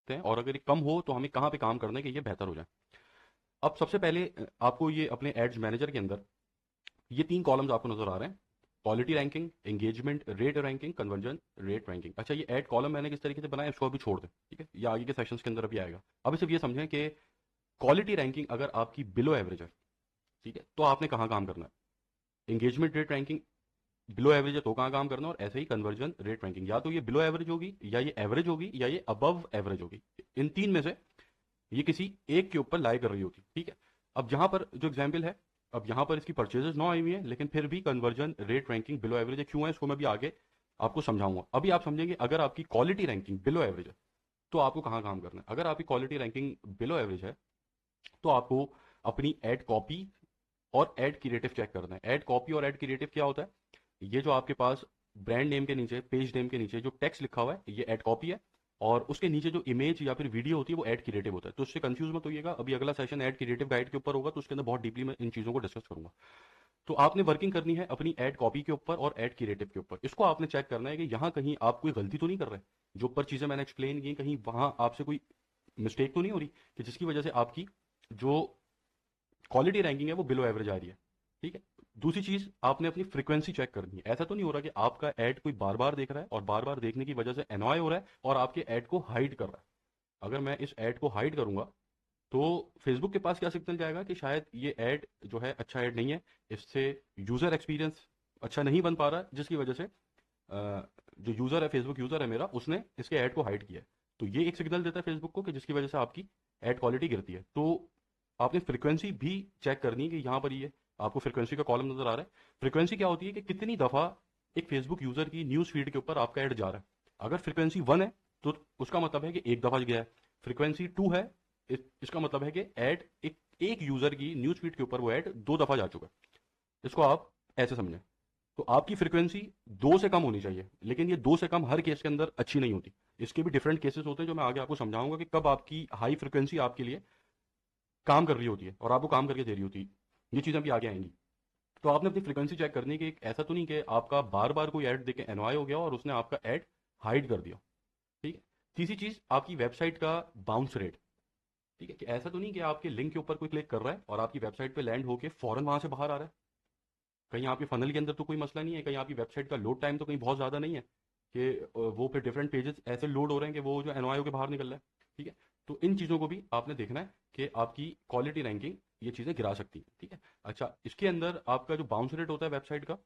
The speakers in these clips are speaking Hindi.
सकते हैं, और अगर ये कम हो तो हमें कहाँ पे काम करना है कि ये बेहतर हो जाए। अब सबसे पहले आपको ये अपने एड्स मैनेजर के अंदर ये 3 कॉलम्स आपको नजर आ रहे हैं: quality ranking, engagement rate ranking, conversion rate ranking. अच्छा, ये ऐड कॉलम मैंने किस तरीके से बनाया इसको अभी छोड़ दें, ठीक है, ये आगे के सेशंस के अंदर अभी आएगा। अभी सिर्फ ये समझें कि क्वालिटी रैंकिंग अगर आपकी बिलो एवरेज है, ठीक है, तो आपने कहाँ काम करना है। Engagement rate ranking below average है तो कहाँ काम करना है, और ऐसे ही कन्वर्जन रेट रैंकिंग या तो ये बिलो एवरेज होगी, या ये एवरेज होगी, या ये अबव एवरेज होगी। इन तीन में से ये किसी एक के ऊपर लाई कर रही होती, ठीक है। अब जहां पर जो एग्जाम्पल है, अब यहां पर इसकी परचेजेस 9 आई हुई है, लेकिन फिर भी conversion rate ranking below average है। क्यों है इसको मैं भी आगे आपको समझाऊंगा। अभी आप समझेंगे अगर आपकी क्वालिटी रैंकिंग बिलो एवरेज है तो आपको कहाँ काम करना है। अगर आपकी क्वालिटी रैंकिंग बिलो एवरेज है तो आपको अपनी एड कॉपी और एड क्रिएटिव चेक करना है। एड कॉपी और एड क्रिएटिव क्या होता है, ये जो आपके पास ब्रांड नेम के नीचे, पेज नेम के नीचे जो टेक्स्ट लिखा हुआ है ये एड कॉपी है, और उसके नीचे जो इमेज या फिर वीडियो होती है वो एड क्रिएटिव होता है। तो उससे कंफ्यूज मत होइएगा, अभी अगला सेशन एड क्रिएटिव गाइड के ऊपर होगा तो उसके अंदर बहुत डीपली मैं इन चीज़ों को डिस्कस करूंगा। तो आपने वर्किंग करनी है अपनी एड कॉपी के ऊपर और एड क्रिएटिव के ऊपर। इसको आपने चेक करना है कि यहाँ कहीं आप कोई गलती तो नहीं कर रहे, जो ऊपर चीज़ें मैंने एक्सप्लेन की कहीं वहाँ आपसे कोई मिस्टेक तो नहीं हो रही कि जिसकी वजह से आपकी जो क्वालिटी रैंकिंग है वो बिलो एवरेज आ रही है, ठीक है। दूसरी चीज आपने अपनी फ्रीक्वेंसी चेक करनी है। ऐसा तो नहीं हो रहा कि आपका ऐड कोई बार बार देख रहा है और बार बार देखने की वजह से एनॉय हो रहा है और आपके ऐड को हाइड कर रहा है। अगर मैं इस ऐड को हाइड करूंगा तो फेसबुक के पास क्या सिग्नल जाएगा कि शायद ये ऐड जो है अच्छा ऐड नहीं है, इससे यूजर एक्सपीरियंस अच्छा नहीं बन पा रहा है, जिसकी वजह से जो यूजर है, फेसबुक यूजर है मेरा, उसने इसके ऐड को हाइड किया है। तो ये एक सिग्नल देता है फेसबुक को कि जिसकी वजह से आपकी ऐड क्वालिटी गिरती है। तो आपने फ्रीक्वेंसी भी चेक करनी है कि यहाँ पर ये आपको फ्रीक्वेंसी का कॉलम नजर आ रहा है। फ्रीक्वेंसी क्या होती है कि कितनी दफा एक फेसबुक यूजर की न्यूज फीड के ऊपर आपका ऐड जा रहा है। अगर फ्रीक्वेंसी 1 है तो उसका मतलब है कि एक दफा गया है। फ्रीक्वेंसी 2 है, इसका मतलब है कि ऐड एक यूजर की न्यूज फीड के ऊपर वो ऐड 2 दफा जा चुका है। इसको आप ऐसे समझें। तो आपकी फ्रीक्वेंसी 2 से कम होनी चाहिए, लेकिन ये 2 से कम हर केस के अंदर अच्छी नहीं होती। इसके भी डिफरेंट केसेस होते हैं जो मैं आगे आपको समझाऊंगा कि कब आपकी हाई फ्रीक्वेंसी आपके लिए काम कर रही होती है और आपको काम करके दे रही होती है। ये चीज़ें भी आगे आएंगी। तो आपने अपनी फ्रीक्वेंसी चेक करनी है कि ऐसा तो नहीं कि आपका बार बार कोई ऐड देके एनवाय हो गया और उसने आपका ऐड हाइड कर दिया, ठीक है। तीसरी चीज़ आपकी वेबसाइट का बाउंस रेट, ठीक है, कि ऐसा तो नहीं कि आपके लिंक के ऊपर कोई क्लिक कर रहा है और आपकी वेबसाइट पे लैंड होके फौरन वहां से बाहर आ रहा है। कहीं आपके फनल के अंदर तो कोई मसला नहीं है, कहीं आपकी वेबसाइट का लोड टाइम तो कहीं बहुत ज़्यादा नहीं है कि वो फिर डिफरेंट पेजेस ऐसे लोड हो रहे हैं कि वो जो एनवाय के बाहर निकल रहा है, ठीक है। तो इन चीज़ों को भी आपने देखना है कि आपकी क्वालिटी रैंकिंग ये चीज़ें गिरा सकती हैं, ठीक है। अच्छा, इसके अंदर आपका जो बाउंस रेट होता है वेबसाइट का,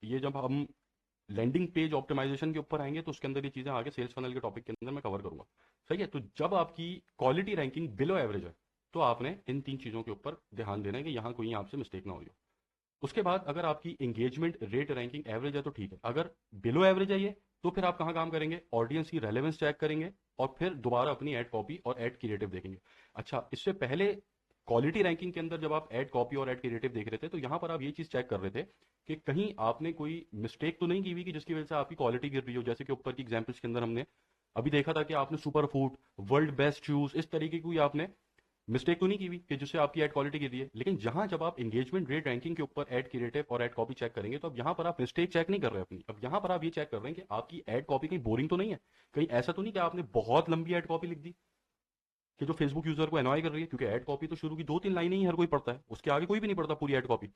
ये जब हम लैंडिंग पेज ऑप्टिमाइजेशन के ऊपर आएंगे तो उसके अंदर ये चीज़ें आगे सेल्स फनल के टॉपिक के अंदर मैं कवर करूंगा, सही है। तो जब आपकी क्वालिटी रैंकिंग बिलो एवरेज है तो आपने इन 3 चीज़ों के ऊपर ध्यान देना है कि यहाँ कोई आपसे मिस्टेक ना हो रही हो। उसके बाद अगर आपकी एंगेजमेंट रेट रैंकिंग एवरेज है तो ठीक है। अगर बिलो एवरेज है ये, तो फिर आप कहाँ काम करेंगे, ऑडियंस की रेलेवेंस चेक करेंगे और फिर दोबारा अपनी एड कॉपी और एड क्रिएटिव देखेंगे। अच्छा, इससे पहले क्वालिटी रैंकिंग के अंदर जब आप एड कॉपी और एड क्रिएटिव देख रहे थे तो यहां पर आप ये चीज चेक कर रहे थे कि कहीं आपने कोई मिस्टेक तो नहीं की हुई कि जिसकी वजह से आपकी क्वालिटी गिर रही हो। जैसे कि ऊपर की एग्जांपल्स के अंदर हमने अभी देखा था कि आपने super food, world best shoes, इस तरीके की कोई आपने मिस्टेक तो नहीं की हुई कि जिससे आपकी एड क्वालिटी गिर रही है। लेकिन जहां जब आप एंगेजमेंट रेट रैंकिंग के ऊपर एड क्रिएटिव और एड कॉपी चेक करेंगे तो अब यहां पर आप मिस्टेक चेक नहीं कर रहे अपनी, अब यहां पर आप ये चेक कर रहे हैं कि आपकी एड कॉपी कहीं बोरिंग तो नहीं है। कहीं ऐसा तो नहीं कि आपने बहुत लंबी एड कॉपी लिख दी कि जो फेसबुक यूजर को एनॉय कर रही है, क्योंकि एड कॉपी तो शुरू की 2-3 लाइनें ही हर कोई पढ़ता है, उसके आगे कोई भी नहीं पढ़ता पूरी एड कॉपी,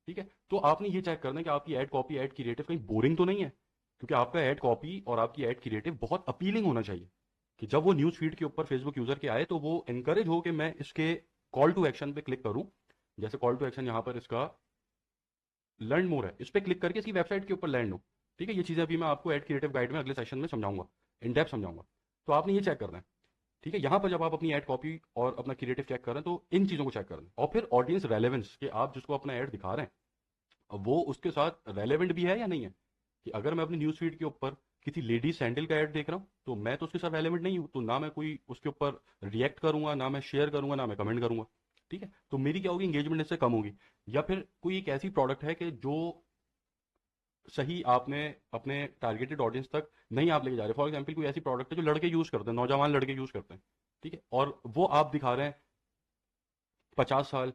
ठीक है। तो आपने ये चेक करना है कि आपकी एड कॉपी, एड क्रिएटिव कहीं बोरिंग तो नहीं है, क्योंकि आपका एड कॉपी और आपकी एड क्रिएटिव बहुत अपीलिंग होना चाहिए कि जब वो न्यूज फीड के ऊपर फेसबुक यूजर के आए तो वो एनकरेज हो कि मैं इसके कॉल टू एक्शन पे क्लिक करूं। जैसे कॉल टू एक्शन यहाँ पर इसका लर्न मोर है, इस पर क्लिक करके इसकी वेबसाइट के ऊपर लैंड हो, ठीक है। ये चीज़ें अभी मैं आपको एड क्रिएटिव गाइड में अगले सेशन में समझाऊंगा, इन डेप्थ समझाऊंगा। तो आपने ये चेक करना है, ठीक है। यहाँ पर जब आप अपनी एड कॉपी और अपना क्रिएटिव चेक कर रहे हैं तो इन चीज़ों को चेक करना है। और फिर ऑडियंस रेलेवेंस, कि आप जिसको अपना एड दिखा रहे हैं वो उसके साथ रेलेवेंट भी है या नहीं है। कि अगर मैं अपनी न्यूज़ फीड के ऊपर किसी लेडी सैंडल का ऐड देख रहा हूँ तो मैं तो उसके साथ रेलेवेंट नहीं हूँ, तो ना मैं कोई उसके ऊपर रिएक्ट करूंगा, ना मैं शेयर करूंगा, ना मैं कमेंट करूंगा, ठीक है। तो मेरी क्या होगी, इंगेजमेंट इससे कम होगी। या फिर कोई एक ऐसी प्रोडक्ट है कि जो सही आपने अपने टारगेटेड ऑडियंस तक नहीं आप लेके जा रहे। फॉर एग्जाम्पल कोई ऐसी प्रोडक्ट है जो लड़के यूज करते हैं, नौजवान लड़के यूज करते हैं, ठीक है, और वो आप दिखा रहे हैं 50 साल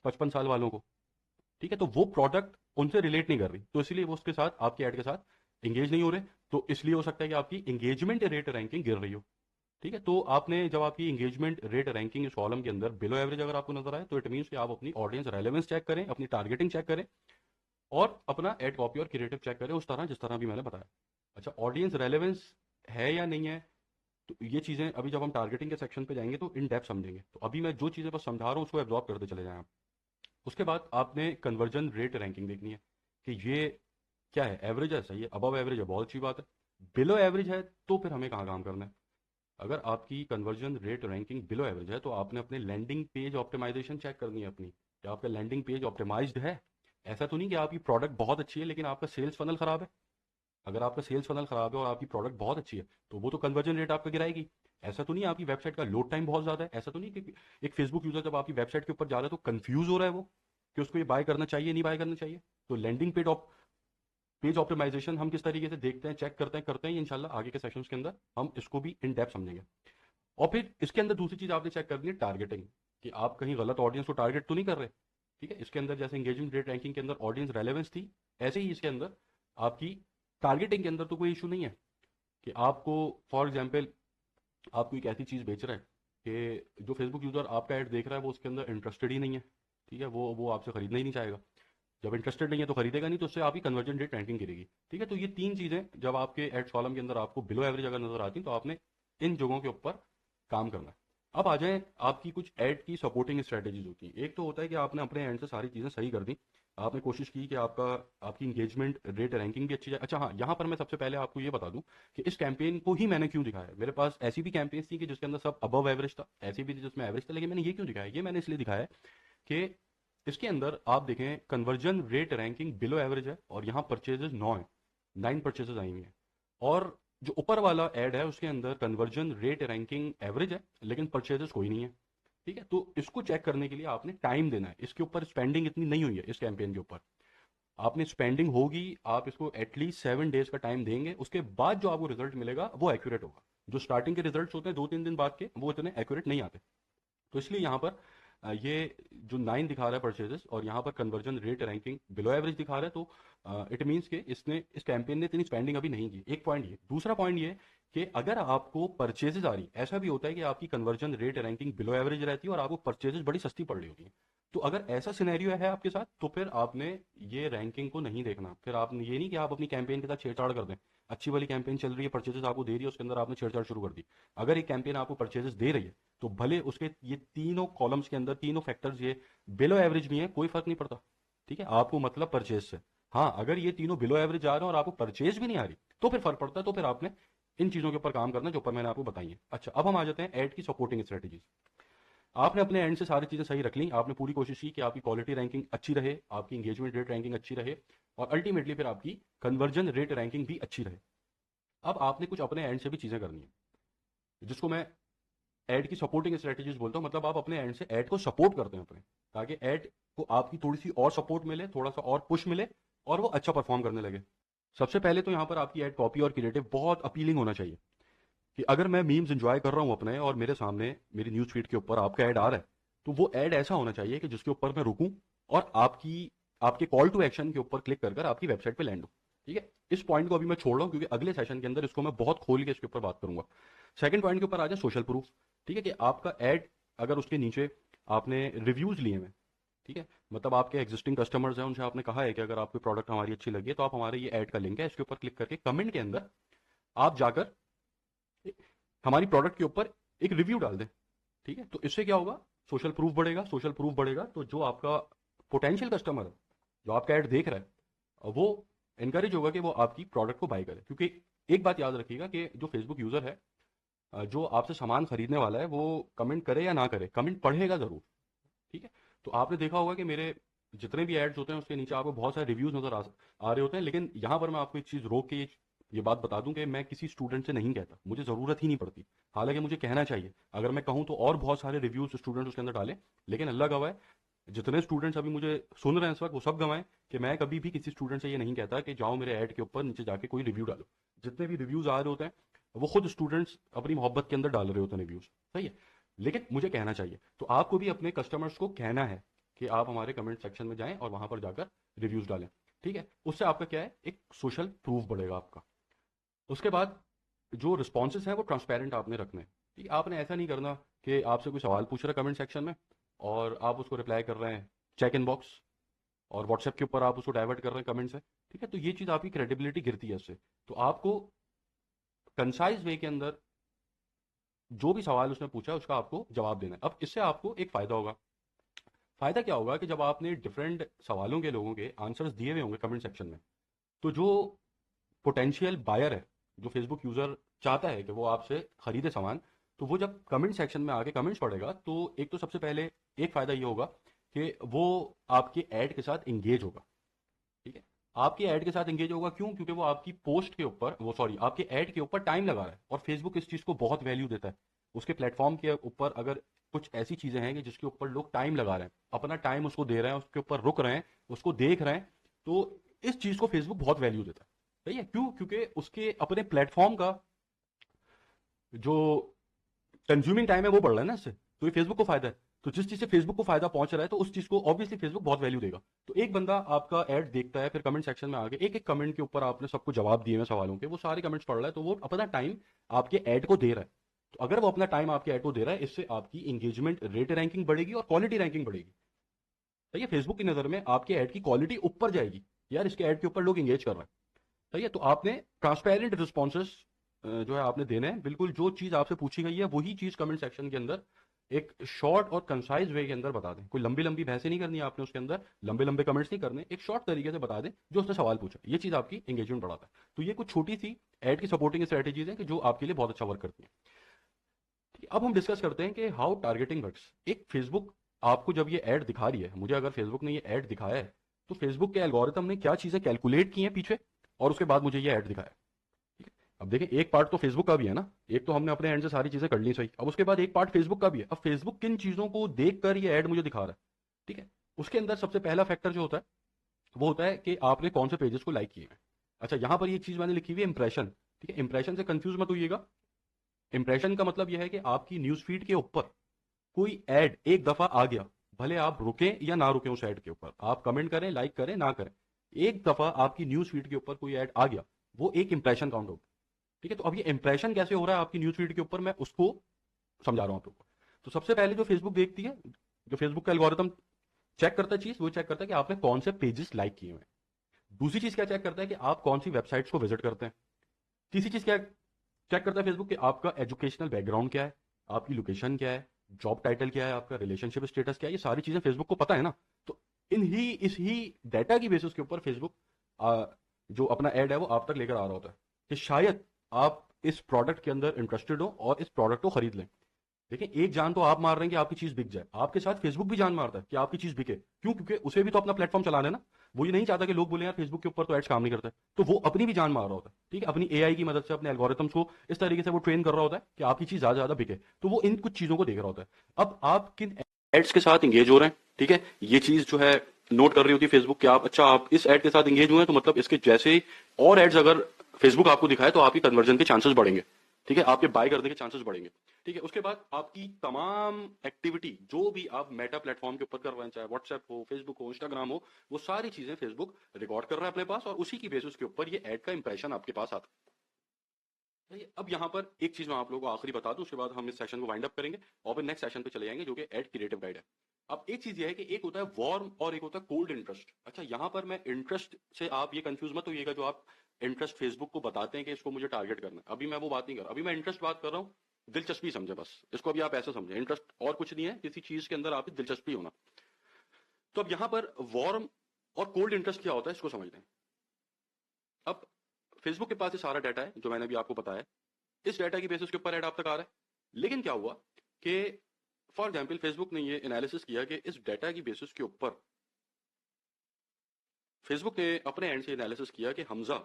55 साल वालों को, ठीक है। तो वो प्रोडक्ट उनसे रिलेट नहीं कर रही, तो इसलिए वो उसके साथ आपके ऐड के साथ इंगेज नहीं हो रहे। तो इसलिए हो सकता है कि आपकी इंगेजमेंट रेट रैंकिंग गिर रही हो, ठीक है, तो आपने जब आपकी एंगेजमेंट रेट रैंकिंग इस कॉलम के अंदर बिलो एवरेज अगर आपको नजर आए तो इट मीन्स कि आप अपनी ऑडियंस रेलेवेंस चेक करें, अपनी टारगेटिंग चेक करें और अपना एड कॉपी और क्रिएटिव चेक करें उस तरह जिस तरह भी मैंने बताया। अच्छा, ऑडियंस रेलेवेंस है या नहीं है, तो ये चीज़ें अभी जब हम टारगेटिंग के सेक्शन पे जाएंगे तो इन डेप्थ समझेंगे। तो अभी मैं जो चीज़ें बस समझा रहा हूँ उसको एब्जॉर्ब करते चले जाएं आप। उसके बाद आपने कन्वर्जन रेट रैंकिंग देखनी है कि ये क्या है, एवरेज है, सही है, अबव एवरेज है, बहुत अच्छी बात है, बिलो एवरेज है तो फिर हमें कहाँ काम करना है। अगर आपकी conversion rate ranking below average है तो आपने अपने लैंडिंग पेज ऑप्टिमाइजेशन चेक करनी है अपनी, कि आपका लैंडिंग पेज ऑप्टिमाइज्ड है। ऐसा तो नहीं कि आपकी प्रोडक्ट बहुत अच्छी है लेकिन आपका सेल्स फनल खराब है। अगर आपका सेल्स फनल खराब है और आपकी प्रोडक्ट बहुत अच्छी है तो वो तो कन्वर्जन रेट आपका गिराएगी। ऐसा तो नहीं है आपकी वेबसाइट का लोड टाइम बहुत ज़्यादा है, ऐसा तो नहीं कि एक फेसबुक यूजर जब आपकी वेबसाइट के ऊपर जा रहा है तो कंफ्यूज हो रहा है वो कि उसको ये बाय करना चाहिए नहीं बाय करना चाहिए। तो लैंडिंग पेज ऑप्टिमाइजेशन हम किस तरीके से देखते हैं, चेक करते हैं ये इंशाल्लाह आगे के सेशंस के अंदर हम इसको भी इन डेप्थ समझेंगे। और फिर इसके अंदर दूसरी चीज आपने चेक करनी है टारगेटिंग, कि आप कहीं गलत ऑडियंस को टारगेट तो नहीं कर रहे। ठीक है, इसके अंदर जैसे एंगेजमेंट रेट रैंकिंग के अंदर ऑडियंस रेलेवेंस थी, ऐसे ही इसके अंदर आपकी टारगेटिंग के अंदर तो कोई इशू नहीं है कि आपको फॉर एग्जाम्पल आप कोई एक ऐसी चीज़ बेच रहे हैं कि जो फेसबुक यूज़र आपका ऐड देख रहा है वो उसके अंदर इंटरेस्टेड ही नहीं है। ठीक है, वो आपसे खरीदना ही नहीं चाहेगा। जब इंटरेस्टेड नहीं है तो खरीदेगा नहीं, तो उससे आपकी कन्वर्जन रेट रैंकिंग गिरेगी। ठीक है, तो ये तीन चीज़ें जब आपके एड्स कॉलम के अंदर आपको बिलो एवरेज अगर नजर आती हैं तो आपने इन जगहों के ऊपर काम करना है। अब आ जाएं आपकी कुछ ऐड की सपोर्टिंग स्ट्रेटेजीज होती हैं। एक तो होता है कि आपने अपने एंड से सारी चीज़ें सही कर दी, आपने कोशिश की कि आपकी इंगेजमेंट रेट रैंकिंग भी अच्छी है। अच्छा हाँ, यहाँ पर मैं सबसे पहले आपको ये बता दूं कि इस कैंपेन को ही मैंने क्यों दिखाया। मेरे पास ऐसी भी कैंपेन्स थी कि जिसके अंदर सब अबव एवरेज था, ऐसी भी थी जिसमें एवरेज था, लेकिन मैंने ये क्यों दिखाया, ये मैंने इसलिए दिखाया है कि इसके अंदर आप देखें conversion rate ranking below average है और यहाँ परचेजेस 9 है, 9 परचेजेस आई हुई हैं। और जो ऊपर वाला ऐड है उसके अंदर कन्वर्जन रेट रैंकिंग एवरेज है लेकिन परचेजेस कोई नहीं है। ठीक है, तो इसको चेक करने के लिए आपने टाइम देना है, इसके ऊपर स्पेंडिंग इतनी नहीं हुई है इस कैंपेन के ऊपर। आपने स्पेंडिंग होगी, आप इसको एटलीस्ट 7 डेज का टाइम देंगे, उसके बाद जो आपको रिजल्ट मिलेगा वो एक्यूरेट होगा। जो स्टार्टिंग के रिजल्ट होते हैं 2-3 दिन बाद के, वो इतने एक्यूरेट नहीं आते। तो इसलिए यहाँ पर ये जो 9 दिखा रहा है परचेजेस और यहाँ पर conversion rate ranking below average दिखा रहा है, तो इट मीन्स कि इसने इस कैंपेन ने इतनी स्पेंडिंग अभी नहीं की। एक पॉइंट ये, दूसरा पॉइंट ये कि अगर आपको परचेजेस आ रही, ऐसा भी होता है कि आपकी conversion rate ranking below average रहती है और आपको परचेजेस बड़ी सस्ती पड़ रही होती है। तो अगर ऐसा सिनेरियो है आपके साथ तो फिर आपने ये रैंकिंग को नहीं देखना। फिर आपने ये नहीं कि आप अपनी कैंपेन के साथ छेड़छाड़ कर दें, अच्छी वाली कैंपेन चल रही है, परचेजेस आपको दे रही है, उसके अंदर आपने छेड़छाड़ शुरू कर दी। अगर एक कैंपेन आपको परचेजेस दे रही है तो भले उसके ये तीनों कॉलम्स के अंदर तीनों फैक्टर्स ये बिलो एवरेज भी हैं, कोई फर्क नहीं पड़ता। ठीक है, आपको मतलब परचेज से। हाँ, अगर ये तीनों बिलो एवरेज आ रहे हैं और आपको परचेज भी नहीं आ रही तो फिर फर्क पड़ता है, तो फिर आपने इन चीजों के ऊपर काम करना जो ऊपर मैंने आपको बताई है। अच्छा, अब हम आ जाते हैं ऐड की सपोर्टिंग स्ट्रेटेजीज। आपने अपने एंड से सारी चीजें सही रख ली, आपने पूरी कोशिश की कि आपकी क्वालिटी रैंकिंग अच्छी रहे, आपकी इंगेजमेंट रेट रैंकिंग अच्छी रहे और अल्टीमेटली फिर आपकी कन्वर्जन रेट रैंकिंग भी अच्छी रहे। अब आपने कुछ अपने एंड से भी चीजें करनी है जिसको मैं ऐड की सपोर्टिंग स्ट्रेटेजीज बोलता हूँ। मतलब आप अपने एंड से ऐड को सपोर्ट करते हैं अपने, ताकि ऐड को आपकी थोड़ी सी और सपोर्ट मिले, थोड़ा सा और पुश मिले और वो अच्छा परफॉर्म करने लगे। सबसे पहले तो यहाँ पर आपकी ऐड कॉपी और क्रिएटिव बहुत अपीलिंग होना चाहिए, कि अगर मैं मीम्स एंजॉय कर रहा हूँ अपने और मेरे सामने मेरी न्यूज फीड के ऊपर आपका ऐड आ रहा है, तो वो ऐड ऐसा होना चाहिए कि जिसके ऊपर मैं रुकूं और आपके कॉल टू एक्शन के ऊपर क्लिक कर कर आपकी वेबसाइट पे लैंड हो। ठीक है, इस पॉइंट को अभी मैं छोड़ रहा हूँ क्योंकि अगले सेशन के अंदर इसको मैं बहुत खोल के इसके ऊपर बात करूंगा। सेकंड पॉइंट के ऊपर आ जाए सोशल प्रूफ। ठीक है, कि आपका ऐड अगर उसके नीचे आपने रिव्यूज लिए हैं, ठीक है, मतलब आपके एग्जिस्टिंग कस्टमर्स हैं, उनसे आपने कहा है कि अगर आपकी प्रोडक्ट हमारी अच्छी लगी है तो आप हमारे ये ऐड का लिंक है इसके ऊपर क्लिक करके कमेंट के अंदर आप जाकर हमारी प्रोडक्ट के ऊपर एक रिव्यू डाल दें। ठीक है, तो इससे क्या होगा, सोशल प्रूफ बढ़ेगा, सोशल प्रूफ बढ़ेगा तो जो आपका पोटेंशियल कस्टमर है जो आपका ऐड देख रहा है वो इनकरेज होगा कि वो आपकी प्रोडक्ट को बाय करे। क्योंकि एक बात याद रखिएगा कि जो फेसबुक यूजर है जो आपसे सामान खरीदने वाला है वो कमेंट करे या ना करे, कमेंट पढ़ेगा जरूर। ठीक है, तो आपने देखा होगा कि मेरे जितने भी एड्स होते हैं उसके नीचे आपको बहुत सारे रिव्यूज नजर आ रहे होते हैं, लेकिन यहां पर मैं आपको एक चीज रोक के ये बात बता दूं कि मैं किसी स्टूडेंट से नहीं कहता, मुझे जरूरत ही नहीं पड़ती। हालांकि मुझे कहना चाहिए, अगर मैं कहूं तो और बहुत सारे रिव्यूज स्टूडेंट्स उसके अंदर डालें, लेकिन अल्लाह गवाह है जितने स्टूडेंट्स अभी मुझे सुन रहे हैं इस वक्त वो सब गवाएं कि मैं कभी भी किसी स्टूडेंट से ये नहीं कहता कि जाओ मेरे ऐड के ऊपर नीचे जाके कोई रिव्यू डालो। जितने भी रिव्यूज आ रहे होते हैं वो खुद स्टूडेंट्स अपनी मोहब्बत के अंदर डाल रहे होते हैं रिव्यूज, सही है, लेकिन मुझे कहना चाहिए। तो आपको भी अपने कस्टमर्स को कहना है कि आप हमारे कमेंट सेक्शन में जाएं और वहां पर जाकर रिव्यूज डालें। ठीक है, उससे आपका क्या है, एक सोशल प्रूफ बढ़ेगा आपका। उसके बाद जो रिस्पॉन्सेज हैं वो ट्रांसपेरेंट आपने रखने हैं। ठीक है, आपने ऐसा नहीं करना कि आपसे कोई सवाल पूछ रहा है कमेंट सेक्शन में और आप उसको रिप्लाई कर रहे हैं चेक इन बॉक्स, और व्हाट्सएप के ऊपर आप उसको डाइवर्ट कर रहे हैं कमेंट से। ठीक है, तो ये चीज़ आपकी क्रेडिबिलिटी गिरती है इससे। तो आपको कंसाइज वे के अंदर जो भी सवाल उसने पूछा है उसका आपको जवाब देना है। अब इससे आपको एक फ़ायदा होगा। फ़ायदा क्या होगा कि जब आपने डिफरेंट सवालों के लोगों के आंसर्स दिए हुए होंगे कमेंट सेक्शन में, तो जो पोटेंशियल बायर है, जो फेसबुक यूज़र चाहता है कि वो आपसे खरीदे सामान, तो वो जब कमेंट सेक्शन में आके कमेंट्स पढ़ेगा तो एक तो सबसे पहले एक फ़ायदा ये होगा कि वो आपके ऐड के साथ इंगेज होगा। ठीक है, आपके ऐड के साथ इंगेज होगा क्यों? क्योंकि वो आपकी पोस्ट के ऊपर, वो सॉरी, आपके ऐड के ऊपर टाइम लगा रहा है, और फेसबुक इस चीज़ को बहुत वैल्यू देता है। उसके प्लेटफॉर्म के ऊपर अगर कुछ ऐसी चीज़ें हैं कि जिसके ऊपर लोग टाइम लगा रहे हैं, अपना टाइम उसको दे रहे हैं, उसके ऊपर रुक रहे हैं, उसको देख रहे हैं, तो इस चीज़ को फेसबुक बहुत वैल्यू देता है। सही है, क्यों? क्योंकि उसके अपने प्लेटफॉर्म का जो कंज्यूमिंग टाइम है वो बढ़ रहा है ना इससे, तो ये फेसबुक को फायदा है। तो जिस चीज से फेसबुक को फायदा पहुंच रहा है तो उस चीज को ऑब्वियसली फेसबुक बहुत वैल्यू देगा। तो एक बंदा आपका ऐड देखता है, फिर कमेंट सेक्शन में आके एक एक कमेंट के ऊपर आपने सबको जवाब दिए हैं सवालों के, वो सारे कमेंट्स पढ़ रहा है, तो वो अपना टाइम आपके ऐड को दे रहा है। तो अगर वो अपना टाइम आपके ऐड को दे रहा है, इससे आपकी इंगेजमेंट रेट रैंकिंग बढ़ेगी और क्वालिटी रैंकिंग बढ़ेगी। सही है, फेसबुक की नजर में आपके ऐड की क्वालिटी ऊपर जाएगी, यार इसके ऐड के ऊपर लोग इंगेज कर रहे हैं। सही है, तो आपने ट्रांसपेरेंट रिस्पॉन्सेस जो है आपने देने हैं, बिल्कुल जो चीज़ आपसे पूछी गई है वही चीज़ कमेंट सेक्शन के अंदर एक शॉर्ट और कंसाइज वे के अंदर बता दें। कोई लंबी लंबी बहसें नहीं करनी है आपने उसके अंदर, लंबे लंबे कमेंट्स नहीं करने, एक शॉर्ट तरीके से बता दें जो उसने सवाल पूछा। ये चीज़ आपकी एंगेजमेंट बढ़ाता है। तो ये कुछ छोटी सी ऐड की सपोर्टिंग स्ट्रेटेजीज हैं कि जो आपके लिए बहुत अच्छा वर्क करती हैं। ठीक है, अब हम डिस्कस करते हैं कि हाउ टारगेटिंग वर्क्स। एक फेसबुक आपको जब ये ऐड दिखा रही है, मुझे अगर फेसबुक ने ये ऐड दिखाया है, तो फेसबुक के एल्गोरिथम ने क्या चीज़ें कैलकुलेट की हैं पीछे, और उसके बाद मुझे ये ऐड दिखाया है। ठीक है? अब देखिए, एक पार्ट तो फेसबुक का भी है ना, एक तो हमने अपने एंड से सारी चीजें कर ली सही, अब उसके बाद एक पार्ट फेसबुक का भी है। अब फेसबुक किन चीजों को देखकर ये ऐड मुझे दिखा रहा है, ठीक है, उसके अंदर सबसे पहला फैक्टर जो होता है वो होता है कि आपने कौन से पेजेस को लाइक किए हैं। अच्छा, यहां पर ये चीज मैंने लिखी हुई है इंप्रेशन। ठीक है, इंप्रेशन से कंफ्यूज मत होइएगा। इंप्रेशन का मतलब यह है कि आपकी न्यूज फीड के ऊपर कोई ऐड एक दफा आ गया, भले आप रुके या ना रुके उस ऐड के ऊपर, आप कमेंट करें, लाइक करें, ना करें, एक दफा आपकी न्यूज फीड के ऊपर कोई ऐड आ गया, वो एक इंप्रेशन काउंट होगा। ठीक है, तो अब ये इंप्रेशन कैसे हो रहा है आपकी न्यूज फीड के ऊपर, मैं उसको समझा रहा हूं आप लोग को। तो सबसे पहले जो फेसबुक देखती है, जो फेसबुक का एल्गोरिथम चेक करता है चीज, वो चेक करता है कि आपने कौन से पेजेस लाइक किए हुए हैं। दूसरी चीज क्या चेक करता है कि आप कौन सी वेबसाइट्स को विजिट करते हैं। तीसरी चीज क्या चेक करता है फेसबुक कि आपका एजुकेशनल बैकग्राउंड क्या है, आपकी लोकेशन क्या है, जॉब टाइटल क्या है, आपका रिलेशनशिप स्टेटस क्या है। ये सारी चीजें फेसबुक को पता है ना। तो इस ही डाटा की बेसिस के ऊपर फेसबुक जो अपना ऐड है वो आप तक लेकर आ रहा होता है कि शायद आप इस प्रोडक्ट के अंदर इंटरेस्टेड हो और इस प्रोडक्ट को खरीद लें। देखिए, एक जान तो आप मार रहे हैं कि आपकी चीज बिक जाए, आपके साथ फेसबुक भी जान मारता है कि आपकी चीज बिके। क्यों? क्योंकि उसे भी तो अपना प्लेटफॉर्म चलाना है ना। वो ये नहीं चाहता कि लोग बोले यार फेसबुक के ऊपर तो एड्स काम नहीं करता है, तो वो अपनी भी जान मार रहा होता है। ठीक है, अपनी एआई की मदद से अपने एल्गोरिथम्स को इस तरीके से वो ट्रेन कर रहा होता है कि आपकी चीज ज्यादा ज्यादा बिके। तो वो इन कुछ चीजों को देख रहा होता है। अब आप किन एड्स के साथ इंगेज हो रहे हैं, ठीक है, ये चीज जो है नोट कर रही होती है फेसबुक कि आप, अच्छा, आप इस एड के साथ इंगेज हुए हैं, तो मतलब इसके जैसे ही और एड्स अगर फेसबुक आपको दिखाए तो आपकी कन्वर्जन के चांसेस बढ़ेंगे। ठीक है, आपके बाय करने के चांसेस बढ़ेंगे। ठीक है, उसके बाद आपकी तमाम एक्टिविटी जो भी आप मेटा प्लेटफॉर्म के ऊपर कर रहे हैं, चाहे व्हाट्सएप हो, फेसबुक हो, इंस्टाग्राम हो, वो सारी चीजें फेसबुक रिकॉर्ड कर रहा है अपने पास, और उसी की बेसिस के ऊपर ये ऐड का इंप्रेशन आपके पास आता है। अब यहाँ पर एक चीज मैं आप लोगों को आखिरी बता दूं, उसके बाद हम इस सेशन को वाइंड अप करेंगे और फिर नेक्स्ट सेशन पे चले जाएंगे जो कि एड क्रिएटिव गाइड है। अब एक चीज ये है कि एक होता है वार्म और एक होता है कोल्ड इंटरेस्ट। अच्छा, यहाँ पर मैं इंटरेस्ट से आप ये कंफ्यूज मत होइएगा, जो आप इंटरेस्ट फेसबुक को बताते हैं कि इसको मुझे टारगेट करना है, अभी मैं वो बात नहीं कर रहा, अभी मैं इंटरेस्ट बात कर रहा हूँ। दिलचस्पी समझे बस इसको, अभी आप ऐसा समझे, इंटरेस्ट और कुछ नहीं है, किसी चीज के अंदर आपकी दिलचस्पी होना। तो अब यहाँ पर वार्म और कोल्ड इंटरेस्ट क्या होता है इसको समझ लें। अब फेसबुक के पास ये सारा डाटा है जो मैंने अभी आपको बताया, इस डाटा की बेसिस के ऊपर ऐड आप तक आ रहा है। लेकिन क्या हुआ कि फॉर एग्जाम्पल फेसबुक ने ये एनालिसिस किया कि इस डाटा की बेसिस के ऊपर फेसबुक ने अपने एंड से एनालिसिस किया कि हमजा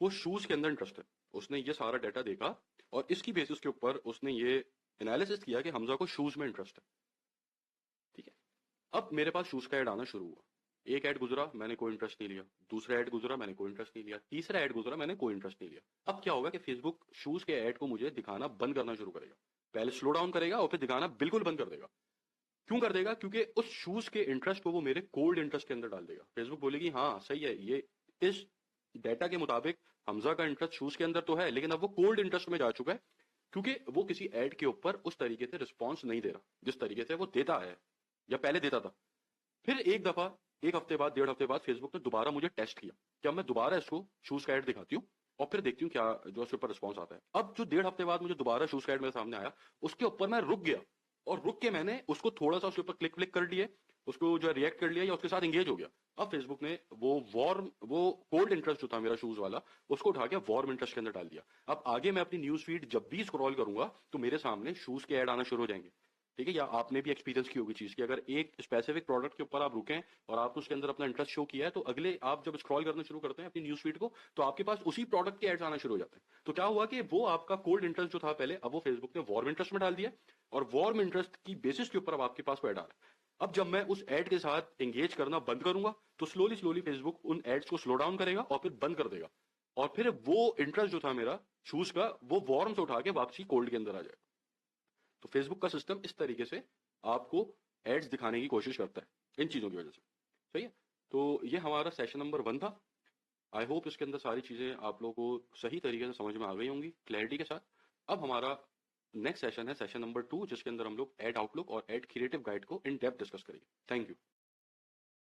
को शूज के अंदर इंटरेस्ट है। उसने ये सारा डाटा देखा और इसकी बेसिस के ऊपर उसने ये एनालिसिस किया कि हमजा को शूज में इंटरेस्ट है। ठीक है, अब मेरे पास शूज का ऐड आना शुरू हुआ। एक ऐड गुजरा, मैंने कोई इंटरेस्ट नहीं लिया। दूसरा ऐड गुजरा, मैंने कोई इंटरेस्ट नहीं लिया। तीसरा ऐड गुजरा, मैंने कोई इंटरेस्ट नहीं लिया। अब क्या होगा कि फेसबुक शूज के ऐड को मुझे दिखाना बंद करना शुरू करेगा। पहले स्लो डाउन करेगा और फिर दिखाना बिल्कुल बंद कर देगा। क्यों कर देगा? क्योंकि उस शूज के इंटरेस्ट को वो मेरे कोल्ड इंटरेस्ट के अंदर डाल देगा। फेसबुक बोलेगी हाँ सही है, ये इस डाटा के मुताबिक हमजा का इंटरेस्ट शूज के अंदर तो है, लेकिन अब वो कोल्ड इंटरेस्ट में जा चुका है। क्योंकि वो किसी ऐड के ऊपर उस तरीके से रिस्पॉन्स नहीं दे रहा जिस तरीके से वो देता है या पहले देता था। फिर एक दफा, एक हफ्ते बाद, डेढ़ हफ्ते बाद फेसबुक ने दोबारा मुझे टेस्ट किया कि अब मैं दोबारा इसको शूज का ऐड दिखाती हूँ और फिर देखती हूँ क्या जो उसके ऊपर रिस्पॉन्स आता है। अब जो डेढ़ हफ्ते बाद मुझे दोबारा शूज का ऐड मेरे सामने आया, उसके ऊपर मैं रुक गया और रुक के मैंने उसको थोड़ा सा उसके ऊपर क्लिक क्लिक कर दिए, उसको जो रिएक्ट कर लिया या उसके साथ एंगेज हो गया। अब फेसबुक ने वो कोल्ड इंटरेस्ट जो था मेरा शूज वाला, उसको उठा के वार्म इंटरेस्ट के अंदर डाल दिया। अब आगे मैं अपनी न्यूज फीड जब भी स्क्रॉल करूंगा तो मेरे सामने शूज के ऐड आना शुरू हो जाएंगे। ठीक है, या आपने भी एक्सपीरियंस की होगी चीज कि अगर एक स्पेसिफिक प्रोडक्ट के ऊपर आप रुकें और आपने उसके अंदर अपना इंटरेस्ट शो किया है, तो अगले आप जब स्क्रॉल करना शुरू करते हैं अपनी न्यूज फीड को, तो आपके पास उसी प्रोडक्ट के एड्स आना शुरू हो जाते हैं। तो क्या हुआ कि वो आपका कोल्ड इंटरेस्ट जो था पहले, अब वो फेसबुक ने वार्म इंटरेस्ट में डाल दिया और वार्म इंटरेस्ट की बेसिस के ऊपर अब आपके पास वो ऐड आ रहा है। अब जब मैं उस एड के साथ एंगेज करना बंद करूंगा तो स्लोली स्लोली फेसबुक उन एड्स को स्लो डाउन करेगा और फिर बंद कर देगा, और फिर वो इंटरेस्ट जो था मेरा शूज का, वो वार्म से उठा के वापसी कोल्ड के अंदर आ जाएगा। तो फेसबुक का सिस्टम इस तरीके से आपको एड्स दिखाने की कोशिश करता है इन चीजों की वजह से। सही है, तो ये हमारा सेशन नंबर 1 था। आई होप इसके अंदर सारी चीजें आप लोगों को सही तरीके से समझ में आ गई होंगी क्लैरिटी के साथ। अब हमारा नेक्स्ट सेशन है सेशन नंबर 2, जिसके अंदर हम लोग एड आउटलुक और एड क्रिएटिव गाइड को इन डेप्थ डिस्कस करेंगे। Thank you.